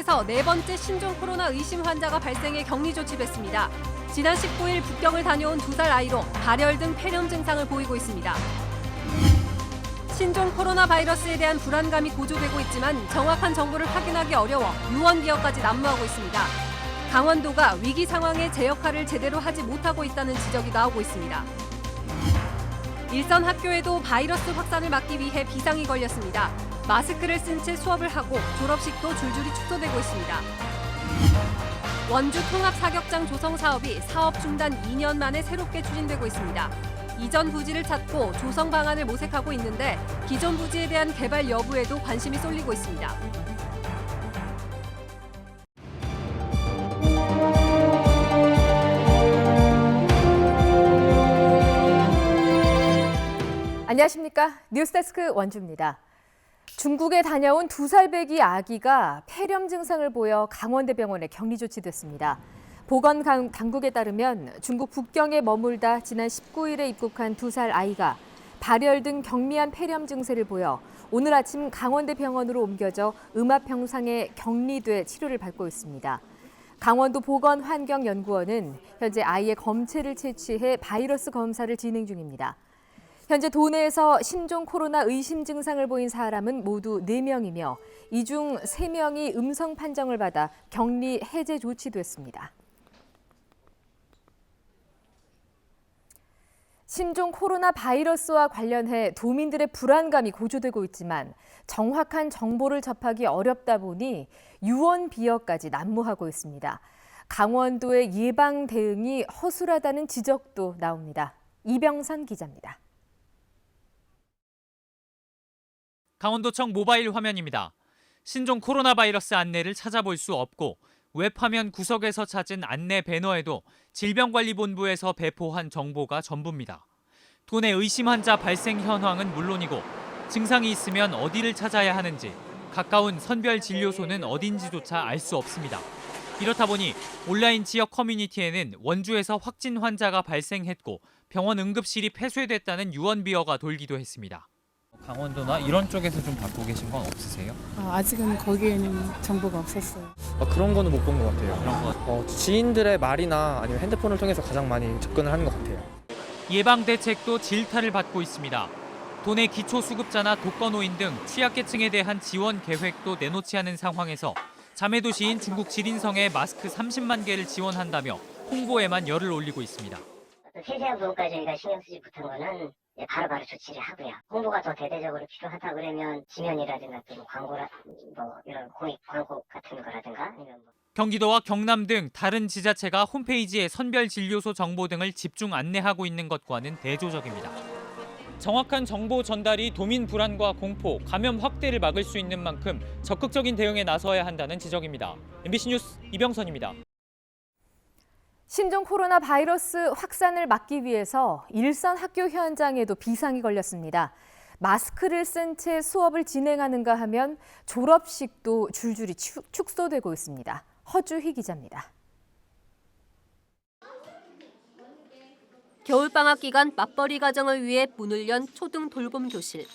북경에서 네 번째 신종 코로나 의심 환자가 발생해 격리 조치됐습니다. 지난 19일 북경을 다녀온 2살 아이로 발열 등 폐렴 증상을 보이고 있습니다. 신종 코로나 바이러스에 대한 불안감이 고조되고 있지만 정확한 정보를 확인하기 어려워 유언비어까지 난무하고 있습니다. 강원도가 위기 상황에 제 역할을 제대로 하지 못하고 있다는 지적이 나오고 있습니다. 일선 학교에도 바이러스 확산을 막기 위해 비상이 걸렸습니다. 마스크를 쓴 채 수업을 하고 졸업식도 줄줄이 축소되고 있습니다. 원주 통합사격장 조성 사업이 사업 중단 2년 만에 새롭게 추진되고 있습니다. 이전 부지를 찾고 조성 방안을 모색하고 있는데 기존 부지에 대한 개발 여부에도 관심이 쏠리고 있습니다. 안녕하십니까? 뉴스데스크 원주입니다. 중국에 다녀온 2살 배기 아기가 폐렴 증상을 보여 강원대병원에 격리 조치됐습니다. 보건당국에 따르면 중국 북경에 머물다 지난 19일에 입국한 2살 아이가 발열 등 경미한 폐렴 증세를 보여 오늘 아침 강원대병원으로 옮겨져 음압병상에 격리돼 치료를 받고 있습니다. 강원도 보건환경연구원은 현재 아이의 검체를 채취해 바이러스 검사를 진행 중입니다. 현재 도내에서 신종 코로나 의심 증상을 보인 사람은 모두 4명이며 이 중 3명이 음성 판정을 받아 격리 해제 조치됐습니다. 신종 코로나 바이러스와 관련해 도민들의 불안감이 고조되고 있지만 정확한 정보를 접하기 어렵다 보니 유언비어까지 난무하고 있습니다. 강원도의 예방 대응이 허술하다는 지적도 나옵니다. 이병선 기자입니다. 강원도청 모바일 화면입니다. 신종 코로나 바이러스 안내를 찾아볼 수 없고 웹화면 구석에서 찾은 안내 배너에도 질병관리본부에서 배포한 정보가 전부입니다. 도내 의심 환자 발생 현황은 물론이고 증상이 있으면 어디를 찾아야 하는지 가까운 선별진료소는 어딘지조차 알 수 없습니다. 이렇다 보니 온라인 지역 커뮤니티에는 원주에서 확진 환자가 발생했고 병원 응급실이 폐쇄됐다는 유언비어가 돌기도 했습니다. 강원도나 이런 쪽에서 좀 받고 계신 건 없으세요? 아직은 거기에는 정보가 없었어요. 그런 거는 못 본 것 같아요. 그런 거. 지인들의 말이나 아니면 핸드폰을 통해서 가장 많이 접근을 하는 것 같아요. 예방 대책도 질타를 받고 있습니다. 도내 기초수급자나 독거노인 등 취약계층에 대한 지원 계획도 내놓지 않은 상황에서 자매도시인 중국 지린성에 마스크 30만 개를 지원한다며 홍보에만 열을 올리고 있습니다. 세세한 부분까지 저희가 신경 쓰지 못한 거는 바로바로 조치를 하고요. 홍보가 더 대대적으로 필요하다 그러면 지면이라든가 또 광고라 이런 공익 광고 같은 거라든가 아니면 경기도와 경남 등 다른 지자체가 홈페이지에 선별진료소 정보 등을 집중 안내하고 있는 것과는 대조적입니다. 정확한 정보 전달이 도민 불안과 공포, 감염 확대를 막을 수 있는 만큼 적극적인 대응에 나서야 한다는 지적입니다. MBC 뉴스 이병선입니다. 신종 코로나 바이러스 확산을 막기 위해서 일선 학교 현장에도 비상이 걸렸습니다. 마스크를 쓴 채 수업을 진행하는가 하면 졸업식도 줄줄이 축소되고 있습니다. 허주희 기자입니다. 겨울방학 기간 맞벌이 가정을 위해 문을 연 초등 돌봄 교실.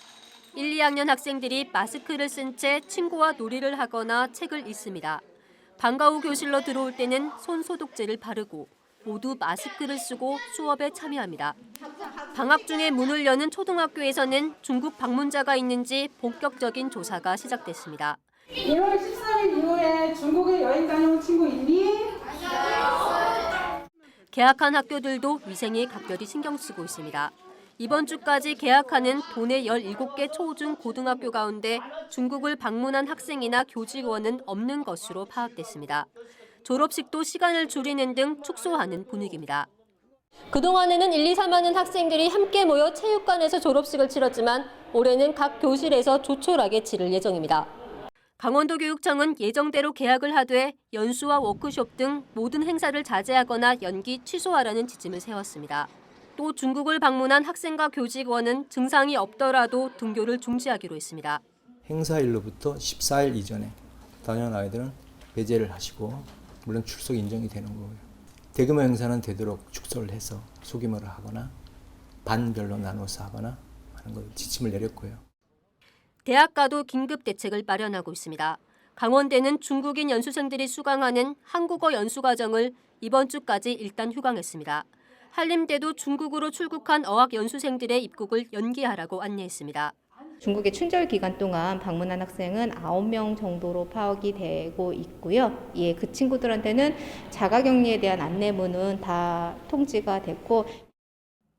1, 2학년 학생들이 마스크를 쓴 채 친구와 놀이를 하거나 책을 읽습니다. 방과 후 교실로 들어올 때는 손 소독제를 바르고 모두 마스크를 쓰고 수업에 참여합니다. 방학 중에 문을 여는 초등학교에서는 중국 방문자가 있는지 본격적인 조사가 시작됐습니다. 2월 13일 이후에 중국에 여행 다녀온 친구 있니? 개학한 학교들도 위생에 각별히 신경 쓰고 있습니다. 이번 주까지 개학하는 도내 17개 초중 고등학교 가운데 중국을 방문한 학생이나 교직원은 없는 것으로 파악됐습니다. 졸업식도 시간을 줄이는 등 축소하는 분위기입니다. 그동안에는 1, 2, 3학년 학생들이 함께 모여 체육관에서 졸업식을 치렀지만 올해는 각 교실에서 조촐하게 치를 예정입니다. 강원도교육청은 예정대로 개학을 하되 연수와 워크숍 등 모든 행사를 자제하거나 연기 취소하라는 지침을 세웠습니다. 또 중국을 방문한 학생과 교직원은 증상이 없더라도 등교를 중지하기로 했습니다. 행사일로부터 14일 이전에 다녀온 아이들은 배제를 하시고 물론 출석 인정이 되는 거고요. 대규모 행사는 되도록 축소를 해서 소규모로 하거나 반별로 나눠서 하거나 하는 걸 지침을 내렸고요. 대학가도 긴급 대책을 마련하고 있습니다. 강원대는 중국인 연수생들이 수강하는 한국어 연수 과정을 이번 주까지 일단 휴강했습니다. 한림대도 중국으로 출국한 어학 연수생들의 입국을 연기하라고 안내했습니다. 중국의 춘절 기간 동안 방문한 학생은 9명 정도로 파악이 되고 있고요. 예, 그 친구들한테는 자가격리에 대한 안내문은 다 통지가 됐고,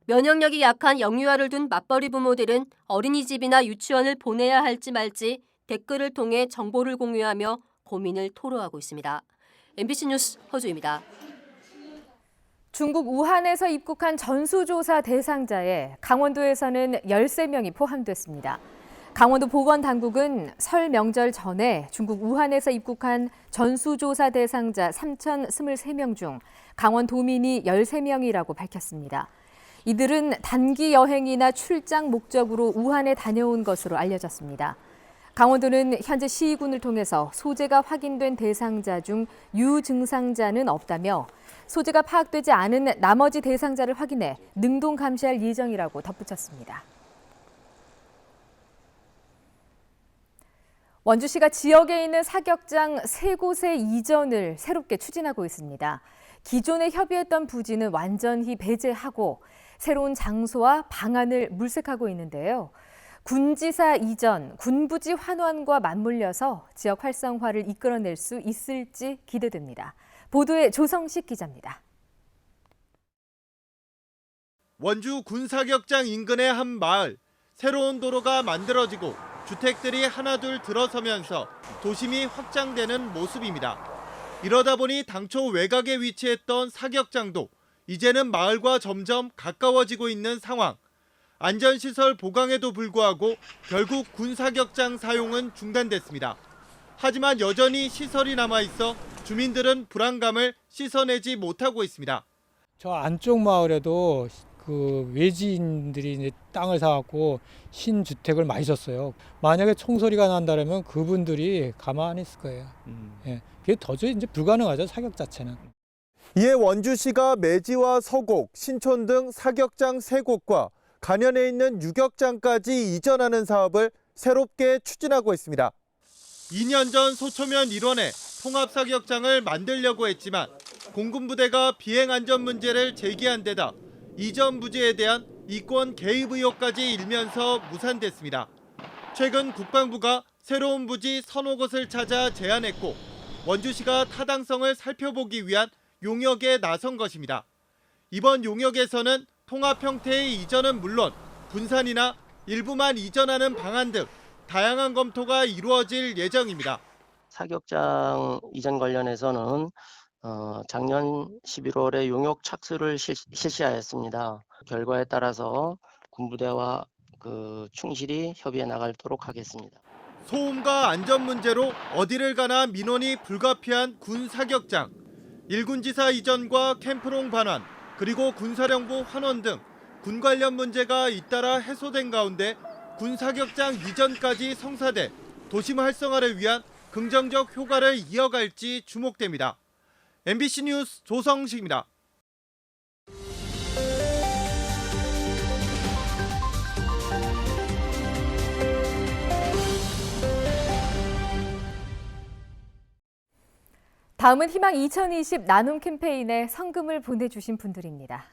면역력이 약한 영유아를 둔 맞벌이 부모들은 어린이집이나 유치원을 보내야 할지 말지 댓글을 통해 정보를 공유하며 고민을 토로하고 있습니다. MBC 뉴스 허주입니다. 중국 우한에서 입국한 전수조사 대상자에 강원도에서는 13명이 포함됐습니다. 강원도 보건당국은 설 명절 전에 중국 우한에서 입국한 전수조사 대상자 3,023명 중 강원도민이 13명이라고 밝혔습니다. 이들은 단기 여행이나 출장 목적으로 우한에 다녀온 것으로 알려졌습니다. 강원도는 현재 시군을 통해서 소재가 확인된 대상자 중 유증상자는 없다며 소재가 파악되지 않은 나머지 대상자를 확인해 능동 감시할 예정이라고 덧붙였습니다. 원주시가 지역에 있는 사격장 3곳의 이전을 새롭게 추진하고 있습니다. 기존에 협의했던 부지는 완전히 배제하고 새로운 장소와 방안을 물색하고 있는데요. 군지사 이전, 군부지 환원과 맞물려서 지역 활성화를 이끌어낼 수 있을지 기대됩니다. 보도에 조성식 기자입니다. 원주 군사격장 인근의 한 마을, 새로운 도로가 만들어지고 주택들이 하나둘 들어서면서 도심이 확장되는 모습입니다. 이러다 보니 당초 외곽에 위치했던 사격장도 이제는 마을과 점점 가까워지고 있는 상황. 안전시설 보강에도 불구하고 결국 군사격장 사용은 중단됐습니다. 하지만 여전히 시설이 남아있어 주민들은 불안감을 씻어내지 못하고 있습니다. 저 안쪽 마을에도 그 외지인들이 이제 땅을 사갖고 신주택을 많이 졌어요. 만약에 총소리가 난다면 그분들이 가만히 있을 거예요. 예, 그게 도저히 이제 불가능하죠, 사격 자체는. 이에 원주시가 매지와 서곡, 신촌 등 사격장 3곳과 간연에 있는 유격장까지 이전하는 사업을 새롭게 추진하고 있습니다. 2년 전 소초면 일원에 통합사격장을 만들려고 했지만 공군부대가 비행안전 문제를 제기한 데다 이전 부지에 대한 이권 개입 의혹까지 일면서 무산됐습니다. 최근 국방부가 새로운 부지 서너 곳을 찾아 제안했고 원주시가 타당성을 살펴보기 위한 용역에 나선 것입니다. 이번 용역에서는 통합 형태의 이전은 물론 분산이나 일부만 이전하는 방안 등 다양한 검토가 이루어질 예정입니다. 사격장 이전 관련해서는 작년 11월에 용역 착수를 실시하였습니다. 결과에 따라서 군부대와 충실히 협의해 나가도록 하겠습니다. 소음과 안전 문제로 어디를 가나 민원이 불가피한 군 사격장. 1군지사 이전과 캠프롱 반환, 그리고 군사령부 환원 등 군 관련 문제가 잇따라 해소된 가운데 군 사격장 이전까지 성사돼 도심 활성화를 위한 긍정적 효과를 이어갈지 주목됩니다. MBC 뉴스 조성식입니다. 다음은 희망 2020 나눔 캠페인에 성금을 보내주신 분들입니다.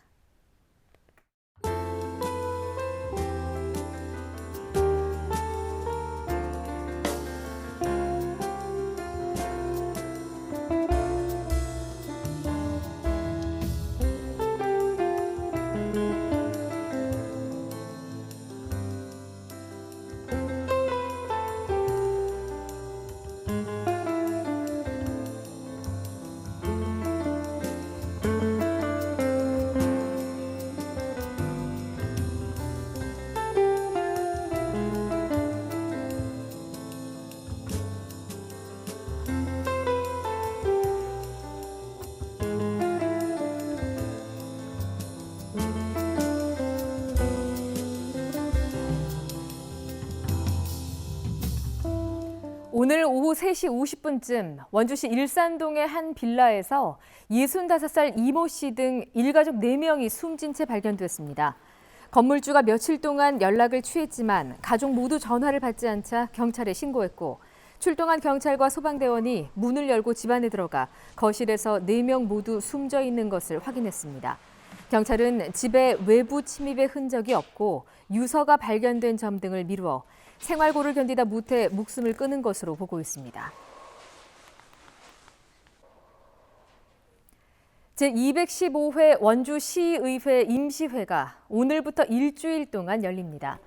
오늘 오후 3시 50분쯤 원주시 일산동의 한 빌라에서 65살 이모 씨 등 일가족 4명이 숨진 채 발견됐습니다. 건물주가 며칠 동안 연락을 취했지만 가족 모두 전화를 받지 않자 경찰에 신고했고 출동한 경찰과 소방대원이 문을 열고 집 안에 들어가 거실에서 4명 모두 숨져 있는 것을 확인했습니다. 경찰은 집에 외부 침입의 흔적이 없고 유서가 발견된 점 등을 미루어 생활고를 견디다 못해 목숨을 끊은 것으로 보고 있습니다. 제215회 원주시의회 임시회가 오늘부터 일주일 동안 열립니다.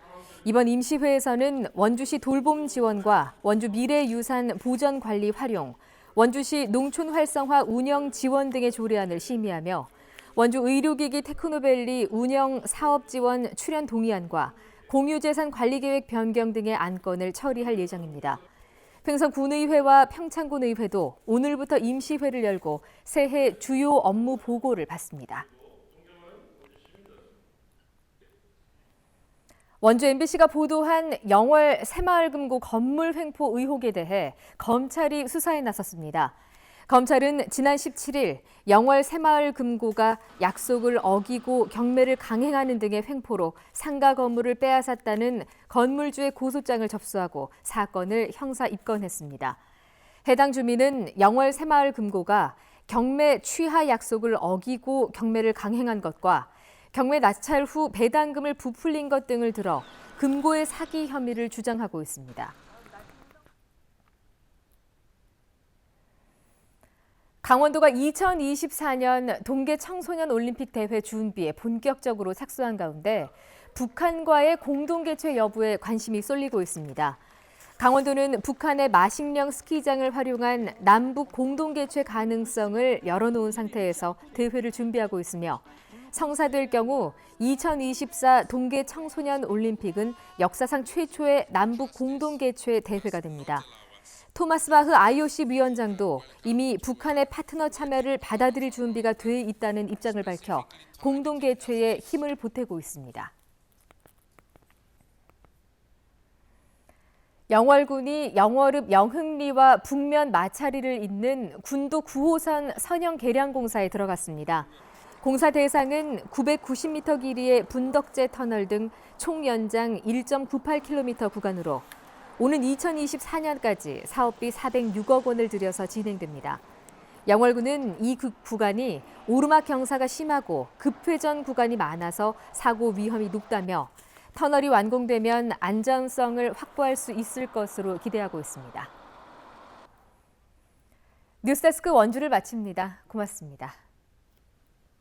이번 임시회에서는 원주시 돌봄 지원과 원주 미래유산 보전 관리 활용, 원주시 농촌 활성화 운영 지원 등의 조례안을 심의하며 원주 의료기기 테크노밸리 운영 사업 지원 출연 동의안과 공유재산 관리계획 변경 등의 안건을 처리할 예정입니다. 횡성군의회와 평창군의회도 오늘부터 임시회를 열고 새해 주요 업무 보고를 받습니다. 원주 MBC가 보도한 영월 새마을금고 건물 횡포 의혹에 대해 검찰이 수사에 나섰습니다. 검찰은 지난 17일 영월 새마을금고가 약속을 어기고 경매를 강행하는 등의 횡포로 상가 건물을 빼앗았다는 건물주의 고소장을 접수하고 사건을 형사 입건했습니다. 해당 주민은 영월 새마을금고가 경매 취하 약속을 어기고 경매를 강행한 것과 경매 낙찰 후 배당금을 부풀린 것 등을 들어 금고의 사기 혐의를 주장하고 있습니다. 강원도가 2024년 동계 청소년 올림픽 대회 준비에 본격적으로 착수한 가운데 북한과의 공동 개최 여부에 관심이 쏠리고 있습니다. 강원도는 북한의 마식령 스키장을 활용한 남북 공동 개최 가능성을 열어놓은 상태에서 대회를 준비하고 있으며 성사될 경우 2024 동계 청소년 올림픽은 역사상 최초의 남북 공동 개최 대회가 됩니다. 토마스 바흐 IOC 위원장도 이미 북한의 파트너 참여를 받아들일 준비가 돼 있다는 입장을 밝혀 공동 개최에 힘을 보태고 있습니다. 영월군이 영월읍 영흥리와 북면 마차리를 잇는 군도 9호선 선형 개량 공사에 들어갔습니다. 공사 대상은 990m 길이의 분덕제 터널 등 총 연장 1.98km 구간으로 오는 2024년까지 사업비 406억 원을 들여서 진행됩니다. 영월군은 이 구간이 오르막 경사가 심하고 급회전 구간이 많아서 사고 위험이 높다며 터널이 완공되면 안전성을 확보할 수 있을 것으로 기대하고 있습니다. 뉴스데스크 원주를 마칩니다. 고맙습니다.